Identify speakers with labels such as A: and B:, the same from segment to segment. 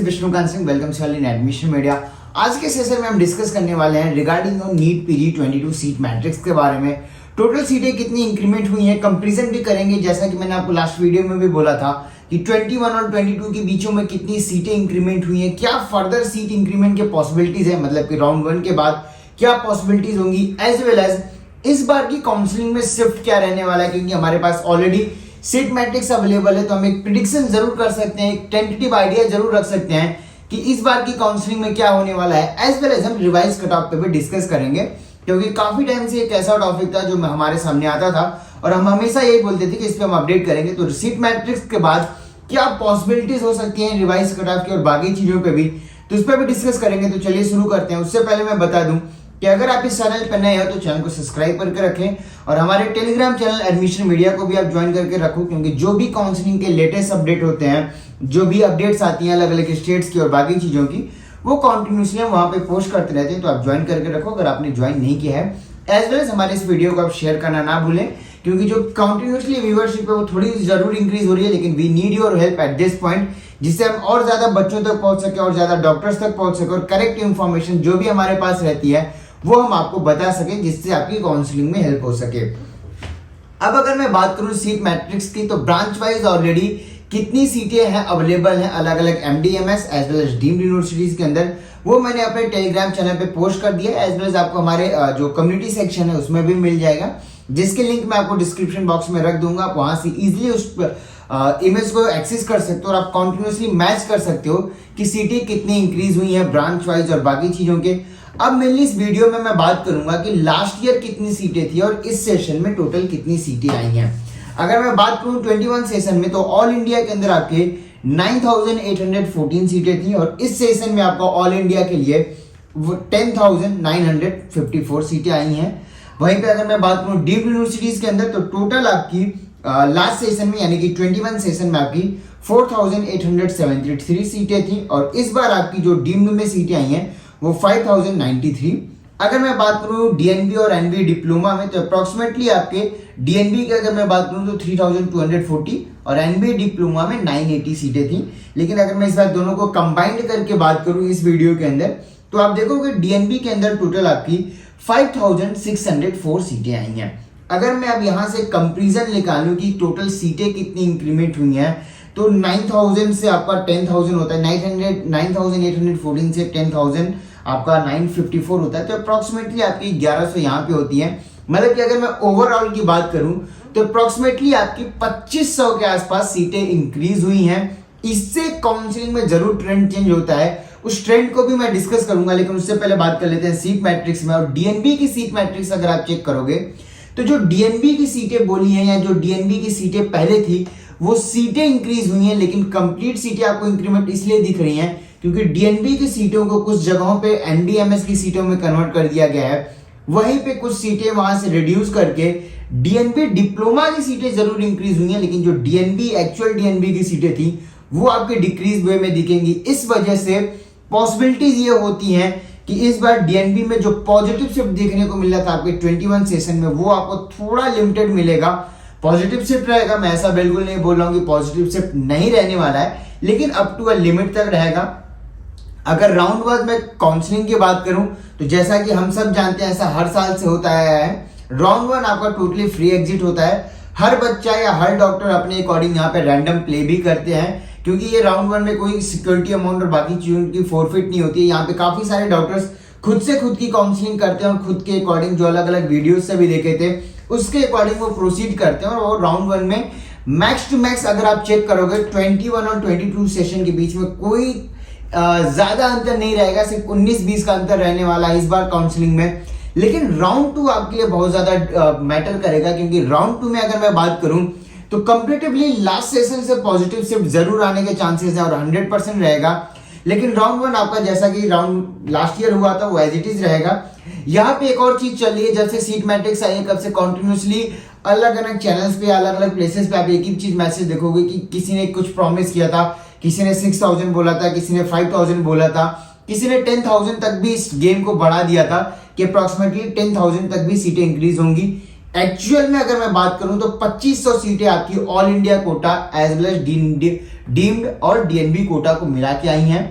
A: Vishnukant Singh, welcome to admission media. आज के session में हम डिस्कस करने वाले हैं regarding NEET PG 22 seat matrix के बारे में। टोटल सीटें कितनी इंक्रीमेंट हुई हैं, कंपैरिजन भी करेंगे, जैसा कि मैंने आपको लास्ट वीडियो में भी बोला था कि 21 और 22 के बीचों में कितनी सीटें इंक्रीमेंट हुई हैं, क्या फर्दर सीट इंक्रीमेंट के पॉसिबिलिटीज है, मतलब कि राउंड 1 के बाद क्या पॉसिबिलिटीज होंगी, एज वेल एज इस बार की काउंसलिंग में शिफ्ट क्या रहने वाला है, क्योंकि हमारे पास ऑलरेडी सीट मैट्रिक्स अवेलेबल है, तो हम एक प्रिडिक्शन जरूर कर सकते हैं, एक टेंटेटिव आइडिया जरूर रख सकते हैं कि इस बार की काउंसलिंग में क्या होने वाला है। एज वेल एज हम रिवाइज कट ऑफ पे भी डिस्कस करेंगे, क्योंकि काफी टाइम से एक ऐसा टॉपिक था जो हमारे सामने आता था और हम हमेशा यही बोलते थे कि इस पे हम अपडेट करेंगे। तो सीट मैट्रिक्स के बाद क्या पॉसिबिलिटीज हो सकती हैं रिवाइज कट ऑफ की और बाकी चीजों पे भी, तो इस पर भी डिस्कस करेंगे। तो चलिए शुरू करते हैं। उससे पहले मैं बता दूं कि अगर आप इस चैनल पर नए हो तो चैनल को सब्सक्राइब करके रखें और हमारे टेलीग्राम चैनल एडमिशन मीडिया को भी आप ज्वाइन करके रखो, क्योंकि जो भी काउंसलिंग के लेटेस्ट अपडेट होते हैं, जो भी अपडेट्स आती हैं अलग अलग स्टेट्स की और बाकी चीजों की, वो कंटिन्यूसली हम वहां पे पोस्ट करते रहते हैं। तो आप ज्वाइन करके रखो अगर आपने ज्वाइन नहीं किया है। एज वेल एज हमारे इस वीडियो को आप शेयर करना ना भूलें, क्योंकि जो कंटिन्यूसली व्यूअरशिप है वो थोड़ी जरूर इंक्रीज हो रही है, लेकिन we need your help at this point, जिससे हम और ज्यादा बच्चों तक पहुंच सके और ज्यादा डॉक्टर्स तक पहुंच सके और करेक्ट इंफॉर्मेशन जो भी हमारे पास रहती है वो हम आपको बता सके, जिससे आपकी काउंसलिंग में हेल्प हो सके। अब अगर मैं बात करूं सीट मैट्रिक्स की, तो ब्रांच वाइज ऑलरेडी कितनी सीटें हैं अवेलेबल हैं अलग अलग MD MS as well as deemed universities के अंदर, वो मैंने अपने टेलीग्राम चैनल पे पोस्ट कर दिया। एज वेल एज आपको हमारे जो कम्युनिटी सेक्शन है उसमें भी मिल जाएगा, जिसके लिंक मैं आपको डिस्क्रिप्शन बॉक्स में रख दूंगा। आप वहां से इजिली उस इमेज को एक्सेस कर सकते हो और आप कॉन्टिन्यूसली मैच कर सकते हो कि सीटें कितनी इंक्रीज हुई हैं ब्रांच वाइज और बाकी चीजों के। अब मेनली इस वीडियो में मैं बात करूंगा कि लास्ट ईयर कितनी सीटें थी और इस सेशन में टोटल कितनी सीटें आई हैं। अगर मैं बात करूं 21 सेशन में, तो ऑल इंडिया के अंदर आपके 9814 सीटें थी और इस सेशन में आपको ऑल इंडिया के लिए 10,954 सीटें आई हैं। वहीं पे अगर मैं बात करूं डीम्ड यूनिवर्सिटीज के अंदर, तो टोटल आपकी लास्ट सेशन में यानी कि 21 सेशन में आपकी 4,873 सीटें थी और इस बार आपकी जो डीम्ड में सीटें आई हैं वो 5,093। अगर मैं बात करूं डीएनबी और एनबी डिप्लोमा में, तो अप्रोक्सीमेटली आपके डीएनबी की अगर मैं बात करूं तो 3,240 और एनबी डिप्लोमा में 980 सीटें थी। लेकिन अगर मैं इस बार दोनों को कंबाइंड करके बात करूं इस वीडियो के अंदर, तो आप देखोगे डीएनबी के अंदर टोटल आपकी 5,604 सीटें आई हैं। अगर मैं अब यहां से कंपेरिजन निकालूं कि टोटल सीटें कितनी इंक्रीमेंट हुई हैं, तो 9,000 से आपका 10,000 होता है, 9,814 से 10,000 आपका 954 होता है, तो अप्रोक्सीमेटली आपकी 1100 यहाँ पे होती है। मतलब कि अगर मैं ओवरऑल की बात करूं तो अप्रोक्सीमेटली आपकी 2500 के आसपास सीटें इंक्रीज हुई हैं। इससे काउंसलिंग में जरूर ट्रेंड चेंज होता है, उस ट्रेंड को भी मैं डिस्कस करूंगा, लेकिन उससे पहले बात कर लेते हैं सीट मैट्रिक्स में। और डीएनबी की सीट मैट्रिक्स अगर आप चेक करोगे तो जो डीएनबी की सीटें बोली हैं या जो डीएनबी की सीटें पहले थी वो सीटें इंक्रीज हुई हैं, लेकिन कंप्लीट सीटें आपको इंक्रीमेंट इसलिए दिख रही हैं क्योंकि डीएनबी की सीटों को कुछ जगहों पे एनडीएमएस की सीटों में कन्वर्ट कर दिया गया है, वहीं पे कुछ सीटें वहां से रिड्यूस करके डीएनबी डिप्लोमा की सीटें जरूर इंक्रीज हुई हैं, लेकिन जो डीएनबी एक्चुअल डीएनबी की सीटें थी वो आपके डिक्रीज वे में दिखेंगी। इस वजह से पॉसिबिलिटीज ये होती हैं कि इस बार डीएनबी में जो पॉजिटिव शिफ्ट देखने को मिल रहा था आपके 21 सेशन में, वो आपको थोड़ा लिमिटेड मिलेगा। पॉजिटिव शिफ्ट रहेगा, मैं ऐसा बिल्कुल नहीं बोल रहा हूं कि पॉजिटिव शिफ्ट नहीं रहने वाला है, लेकिन अप टू अ लिमिट तक रहेगा। अगर राउंड वाइज में काउंसलिंग की बात करूं तो जैसा कि हम सब जानते हैं, ऐसा हर साल से होता आया है, राउंड 1 आपका टोटली फ्री एग्जिट होता है। हर बच्चा या हर डॉक्टर अपने अकॉर्डिंग यहाँ पे रैंडम प्ले भी करते हैं, क्योंकि ये राउंड 1 में कोई सिक्योरिटी अमाउंट और बाकी चीजों की फॉरफिट नहीं होती है। यहाँ पे काफी सारे डॉक्टर्स खुद से खुद की काउंसलिंग करते हैं और खुद के अकॉर्डिंग जो अलग अलग वीडियोज से भी देखे थे उसके अकॉर्डिंग वो प्रोसीड करते हैं। और वो राउंड 1 में मैक्स टू मैक्स अगर आप चेक करोगे 21 और 22 सेशन के बीच में कोई ज्यादा अंतर नहीं रहेगा, सिर्फ 19-20 का अंतर रहने वाला है इस बार काउंसलिंग में। लेकिन राउंड 2 आपके लिए बहुत ज्यादा मैटर करेगा, क्योंकि राउंड 2 में अगर मैं बात करूं तो कंपेरेटिवली लास्ट सेशन से पॉजिटिव शिफ्ट जरूर आने के चांसेस हैं और 100% रहेगा। लेकिन राउंड 1 आपका जैसा कि राउंड लास्ट ईयर हुआ था वो एज इट इज रहेगा। यहाँ पे एक और चीज चल रही है, जब से सीट मैट्रिक्स आई है कब से कंटिन्यूसली अलग अलग चैनल्स पे अलग अलग प्लेसेस पे आप एक ही चीज मैसेज देखोगे कि किसी ने कुछ प्रॉमिस किया था, किसी ने 6,000 बोला था, किसी ने 5,000 बोला था, किसी ने 10,000 तक भी इस गेम को बढ़ा दिया था कि अप्रोक्सीमेटली 10,000 तक भी सीटें इंक्रीज होंगी। एक्चुअल में अगर मैं बात करूं तो 2500 सीटें आपकी all India quota as well as deemed और डीएनबी कोटा को मिला के आई हैं।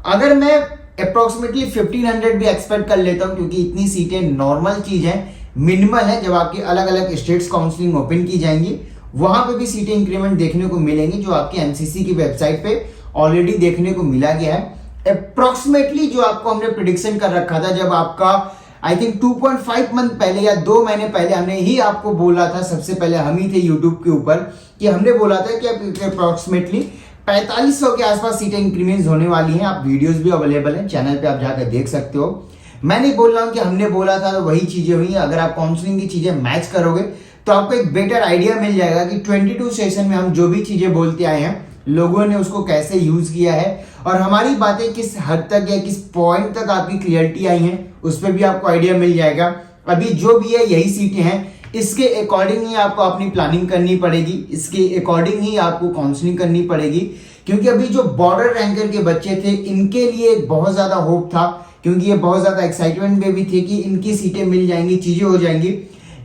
A: अगर मैं अप्रोक्सीमेटली 1500 भी एक्सपेक्ट कर लेता हूं, क्योंकि इतनी सीटें नॉर्मल चीज है, मिनिमल है। जब आपकी अलग अलग स्टेट्स काउंसलिंग ओपन की जाएंगी वहां पे भी सीटें इंक्रीमेंट देखने को मिलेंगी, जो आपकी एमसीसी की वेबसाइट पे ऑलरेडी देखने को मिला गया है। अप्रोक्सीमेटली जो आपको हमने प्रिडिक्शन कर रखा था, जब आपका आई थिंक 2.5 मंथ पहले या 2 महीने पहले हमने ही आपको बोला था, सबसे पहले हम ही थे यूट्यूब के ऊपर, कि हमने बोला था कि अप्रोक्सीमेटली 4500 के आसपास सीटें इंक्रीमेंट होने वाली हैं। आप वीडियोस भी अवेलेबल हैं चैनल पे, आप जाकर देख सकते हो। मैं नहीं बोल रहा हूं कि हमने बोला था तो वही चीजें हुई। अगर आप काउंसलिंग की चीजें मैच करोगे तो आपको एक बेटर आइडिया मिल जाएगा कि 22 सेशन में हम जो भी चीजें बोलते आए हैं लोगों ने उसको कैसे यूज किया है, और हमारी बातें किस हद तक या किस पॉइंट तक आपकी क्लियरिटी आई है, उस पर भी आपको आइडिया मिल जाएगा। अभी जो भी है यही सीटें हैं, इसके अकॉर्डिंग ही आपको अपनी प्लानिंग करनी पड़ेगी, इसके अकॉर्डिंग ही आपको काउंसलिंग करनी पड़ेगी। क्योंकि अभी जो बॉर्डर रैंकर के बच्चे थे इनके लिए एक बहुत ज्यादा होप था, क्योंकि ये बहुत ज्यादा एक्साइटमेंट में भी थे कि इनकी सीटें मिल जाएंगी, चीजें हो जाएंगी।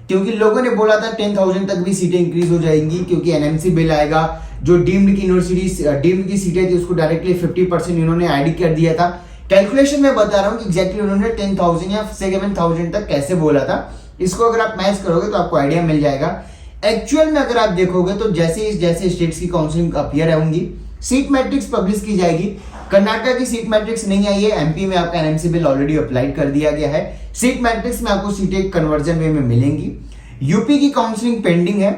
A: क्योंकि लोगों ने बोला था 10,000 तक भी सीटें इंक्रीज हो जाएंगी, क्योंकि एनएमसी बिल आएगा। जो डीम्ड की यूनिवर्सिटी डीम्ड की सीटें थी उसको डायरेक्टली 50% इन्होंने ऐड कर दिया था। कैलकुलेशन में बता रहा हूं कि एग्जैक्टली उन्होंने 10,000 या 7,000 तक कैसे बोला था। इसको अगर आप मैच करोगे तो आपको आइडिया मिल जाएगा। एक्चुअल में अगर आप देखोगे तो जैसे जैसे स्टेट्स की काउंसलिंग अपीयर होंगी, सीट मैट्रिक्स पब्लिश की जाएगी। कर्नाटक की सीट मैट्रिक्स नहीं आई है, एमपी में आपका एनएमसी बिल ऑलरेडी अप्लाइड कर दिया गया है। सीट मैट्रिक्स में आपको सीटें कन्वर्जन वे में मिलेंगी। यूपी की काउंसलिंग पेंडिंग है।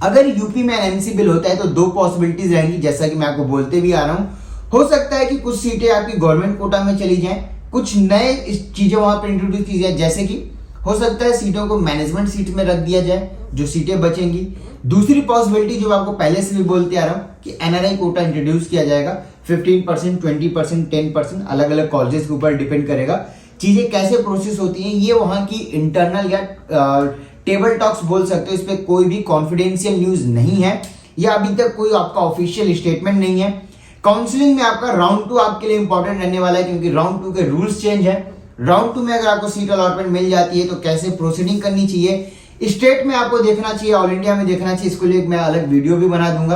A: अगर यूपी में एनएमसी बिल होता है तो 2 पॉसिबिलिटीज रहेंगी, जैसा कि मैं आपको बोलते भी आ रहा हूं। हो सकता है कि कुछ सीटें आपकी गवर्नमेंट कोटा में चली जाएं, कुछ नए चीजें वहां पर इंट्रोड्यूस की जाए, जैसे कि हो सकता है सीटों को मैनेजमेंट सीट में रख दिया जाए, जो सीटें बचेंगी। दूसरी पॉसिबिलिटी जो आपको पहले से भी बोलते आ रहा हूं कि एनआरआई कोटा इंट्रोड्यूस किया जाएगा। 15%, 20%, 10% अलग अलग कॉलेजेस के ऊपर डिपेंड करेगा। चीजें कैसे प्रोसेस होती हैं ये वहां की इंटरनल या टेबल टॉक्स बोल सकते हो, इस पे कोई भी कॉन्फिडेंशियल न्यूज नहीं है, या अभी तक कोई आपका ऑफिशियल स्टेटमेंट नहीं है। काउंसलिंग में आपका राउंड 2 आपके लिए इंपॉर्टेंट रहने वाला है, क्योंकि राउंड 2 के रूल्स चेंज है। राउंड 2 में अगर आपको सीट अलॉटमेंट मिल जाती है तो कैसे प्रोसीडिंग करनी चाहिए, स्टेट में आपको देखना चाहिए, ऑल इंडिया में देखना चाहिए, इसको लिए मैं अलग वीडियो भी बना दूंगा।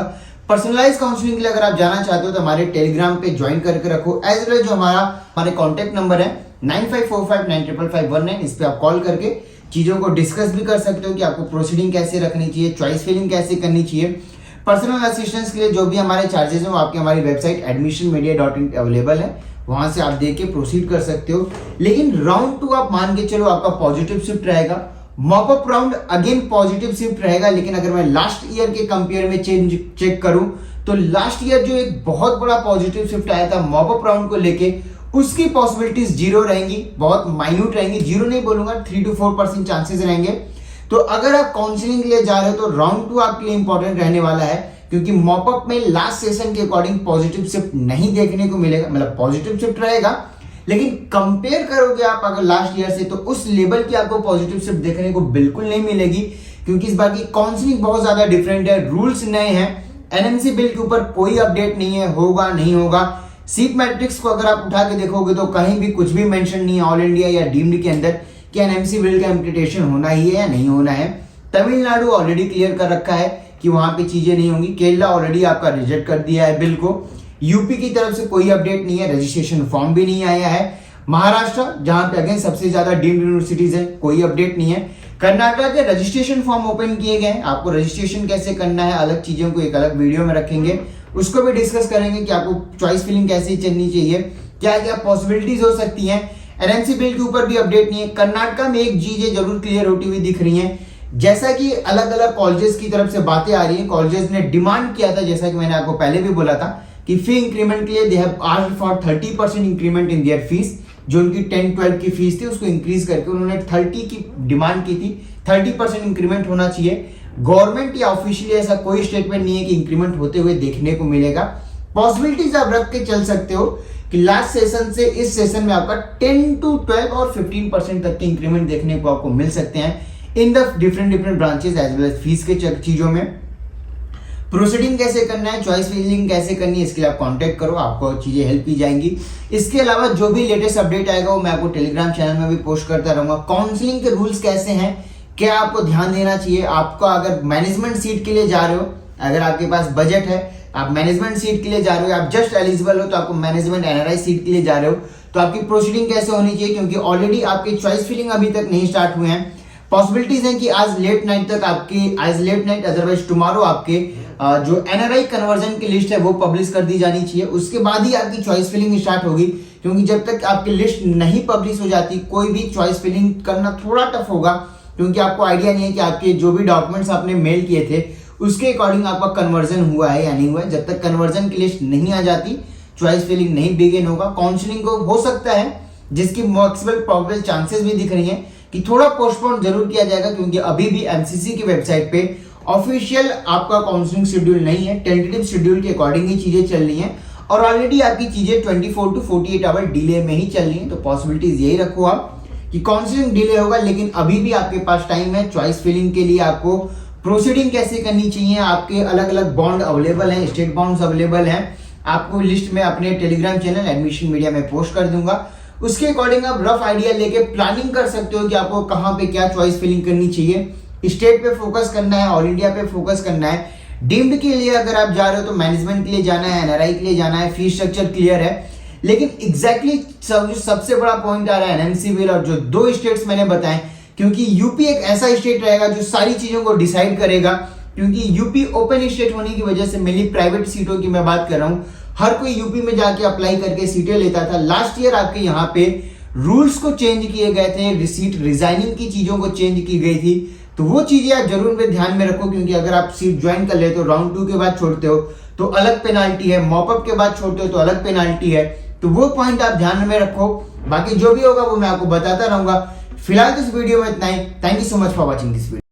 A: पर्सनलाइज काउंसलिंग के लिए अगर आप जाना चाहते हो तो हमारे टेलीग्राम पे ज्वाइन करके रखो। एज वेल जो हमारे कॉन्टेक्ट नंबर है 9545955519, इस पे आप कॉल करके चीजों को डिस्कस भी कर सकते हो कि आपको प्रोसीडिंग कैसे रखनी चाहिए, चॉइस फिलिंग कैसे करनी चाहिए। पर्सनल असिस्टेंस के लिए जो भी हमारे चार्जेस हैं वो आपके हमारी वेबसाइट admissionmedia.in अवेलेबल है, वहां से आप देख के प्रोसीड कर सकते हो। लेकिन राउंड 2 आप मान के चलो आपका पॉजिटिव शिफ्ट रहेगा। Mop up round again positive shift रहेगा, लेकिन अगर मैं लास्ट ईयर के कंपेयर में चेक करूं तो लास्ट ईयर जो एक बहुत बड़ा पॉजिटिव शिफ्ट आया था मॉपअप राउंड को लेके, उसकी पॉसिबिलिटीज 0 रहेंगी, बहुत माइन्यूट रहेंगी। 0 नहीं बोलूंगा, 3 to 4% चांसेस रहेंगे। तो अगर आप काउंसलिंग के लिए जा रहे हो तो राउंड 2 आपके लिए इंपॉर्टेंट रहने वाला है, क्योंकि मॉपअप में लास्ट सेशन के अकॉर्डिंग पॉजिटिव शिफ्ट नहीं देखने को मिलेगा। मतलब पॉजिटिव शिफ्ट रहेगा, लेकिन कंपेयर करोगे आप अगर लास्ट ईयर से तो उस लेवल की आपको पॉजिटिव शिफ्ट देखने को बिल्कुल नहीं मिलेगी, क्योंकि इस बार की काउंसलिंग बहुत ज्यादा डिफरेंट है, रूल्स नए हैं। एनएमसी बिल के ऊपर कोई अपडेट नहीं है, होगा नहीं होगा। सीट मैट्रिक्स को अगर आप उठा के देखोगे तो कहीं भी कुछ भी मेंशन नहीं है ऑल इंडिया या डीम्ड के अंदर कि एनएमसी बिल का इम्प्लीमेंटेशन होना ही है या नहीं होना है। तमिलनाडु ऑलरेडी क्लियर कर रखा है कि वहां पे चीजें नहीं होंगी। केरला ऑलरेडी आपका रिजेक्ट कर दिया है बिल को। यूपी की तरफ से कोई अपडेट नहीं है, रजिस्ट्रेशन फॉर्म भी नहीं आया है। महाराष्ट्र जहां पे अगेन सबसे ज्यादा डीम्ड यूनिवर्सिटीज है, कोई अपडेट नहीं है। कर्नाटक के रजिस्ट्रेशन फॉर्म ओपन किए गए हैं, आपको रजिस्ट्रेशन कैसे करना है अलग चीजों को एक अलग वीडियो में रखेंगे, उसको भी डिस्कस करेंगे कि आपको चॉइस फिलिंग कैसे चलनी चाहिए, क्या क्या पॉसिबिलिटीज हो सकती हैं। एनएमसी बिल के ऊपर भी अपडेट नहीं है। कर्नाटक में एक चीजें जरूर क्लियर होती हुई दिख रही हैं, जैसा कि अलग अलग कॉलेजेस की तरफ से बातें आ रही हैं। कॉलेजेस ने डिमांड किया था, जैसा कि मैंने आपको पहले भी बोला था, कि फी इंक्रीमेंट के लिए they have asked for 30% increment in their fees. जो उनकी 10-12 की फीस थी उसको इंक्रीज करके उन्होंने 30 की डिमांड की थी। 30% इंक्रीमेंट होना चाहिए। गवर्नमेंट या ऑफिशियली ऐसा कोई स्टेटमेंट नहीं है कि इंक्रीमेंट होते हुए देखने को मिलेगा। पॉसिबिलिटीज आप रख के चल सकते हो कि लास्ट सेशन से इस सेशन में आपका 10 to 12 और 15% तक के इंक्रीमेंट देखने को आपको मिल सकते हैं in the different branches as well as fees के चीजों में। प्रोसीडिंग कैसे करना है, चॉइस फिलिंग कैसे करनी है, इसके लिए आप कांटेक्ट करो, आपको चीजें हेल्प की जाएंगी। इसके अलावा जो भी लेटेस्ट अपडेट आएगा वो मैं आपको टेलीग्राम चैनल में भी पोस्ट करता रहूंगा। काउंसलिंग के रूल्स कैसे हैं, क्या आपको ध्यान देना चाहिए? आपको अगर मैनेजमेंट सीट के लिए जा रहे हो, अगर आपके पास बजट है, आप मैनेजमेंट सीट के लिए जा रहे हो, आप जस्ट एलिजिबल हो तो आपको मैनेजमेंट एनआरआई सीट के लिए जा रहे हो, तो आपकी प्रोसीडिंग कैसे होनी चाहिए? क्योंकि ऑलरेडी आपके चॉइस फिलिंग अभी तक नहीं स्टार्ट हुए हैं। पॉसिबिलिटीज हैं कि आज लेट नाइट तक आपकी, आज लेट नाइट अदरवाइज टुमारो आपके जो एनआरआई कन्वर्जन की लिस्ट है वो पब्लिश कर दी जानी चाहिए। उसके बाद ही आपकी चॉइस फिलिंग स्टार्ट होगी, क्योंकि जब तक आपकी लिस्ट नहीं पब्लिश हो जाती कोई भी चॉइस फिलिंग करना थोड़ा टफ होगा, क्योंकि आपको आइडिया नहीं है कि आपके जो भी डॉक्यूमेंट्स आपने मेल किए थे उसके अकॉर्डिंग आपका कन्वर्जन हुआ है या नहीं हुआ है। जब तक कन्वर्जन की लिस्ट नहीं आ जाती चॉइस फिलिंग नहीं बिगिन होगा। काउंसलिंग को हो सकता है, जिसकी मैक्सिमम प्रोबेबल चांसेस भी दिख रही हैं कि थोड़ा पोस्टपोन जरूर किया जाएगा, क्योंकि अभी भी एमसीसी की वेबसाइट पे ऑफिशियल आपका काउंसलिंग शेड्यूल नहीं है। टेंटेटिव शेड्यूल के अकॉर्डिंग ही चीजें चल रही हैं और ऑलरेडी आपकी चीजें 24 to 48 आवर डिले में ही चल रही हैं। तो पॉसिबिलिटीज यही रखो आप कि काउंसलिंग डिले होगा, लेकिन अभी भी आपके पास टाइम है चॉइस फिलिंग के लिए। आपको प्रोसीडिंग कैसे करनी चाहिए, आपके अलग अलग बॉन्ड अवेलेबल हैं, स्टेट बॉन्ड्स अवेलेबल हैं, आपको लिस्ट में अपने टेलीग्राम चैनल एडमिशन मीडिया में पोस्ट कर दूंगा। उसके अकॉर्डिंग आप रफ आइडिया लेके प्लानिंग कर सकते हो कि आपको कहां पे क्या चॉइस फिलिंग करनी चाहिए। स्टेट पे फोकस करना है, ऑल इंडिया पे फोकस करना है। डीम्ड के लिए अगर आप जा रहे हो तो मैनेजमेंट के लिए जाना है, एनआरआई के लिए जाना है, फीस स्ट्रक्चर क्लियर है। लेकिन एग्जैक्टली सबसे बड़ा पॉइंट आ रहा है एनएमसी बिल और जो दो स्टेट्स मैंने बताए, क्योंकि यूपी एक ऐसा स्टेट रहेगा जो सारी चीजों को डिसाइड करेगा। क्योंकि यूपी ओपन स्टेट होने की वजह से मेनली प्राइवेट सीटों की मैं बात कर रहा हूँ, हर कोई यूपी में जाके अप्लाई करके सीटें लेता था। लास्ट ईयर आपके यहाँ पे रूल्स को चेंज किए गए थे, रिसीट रिजाइनिंग की चीजों को चेंज की गई थी। तो वो चीजें आप जरूर में ध्यान में रखो, क्योंकि अगर आप सीट ज्वाइन कर लेते हो, राउंड 2 के बाद छोड़ते हो तो अलग पेनाल्टी है, मॉपअप के बाद छोड़ते हो तो अलग पेनाल्टी है। तो वो पॉइंट आप ध्यान में रखो। बाकी जो भी होगा वो मैं आपको बताता रहूंगा। फिलहाल तो इस वीडियो में इतना ही। Thank you so much for watching this video.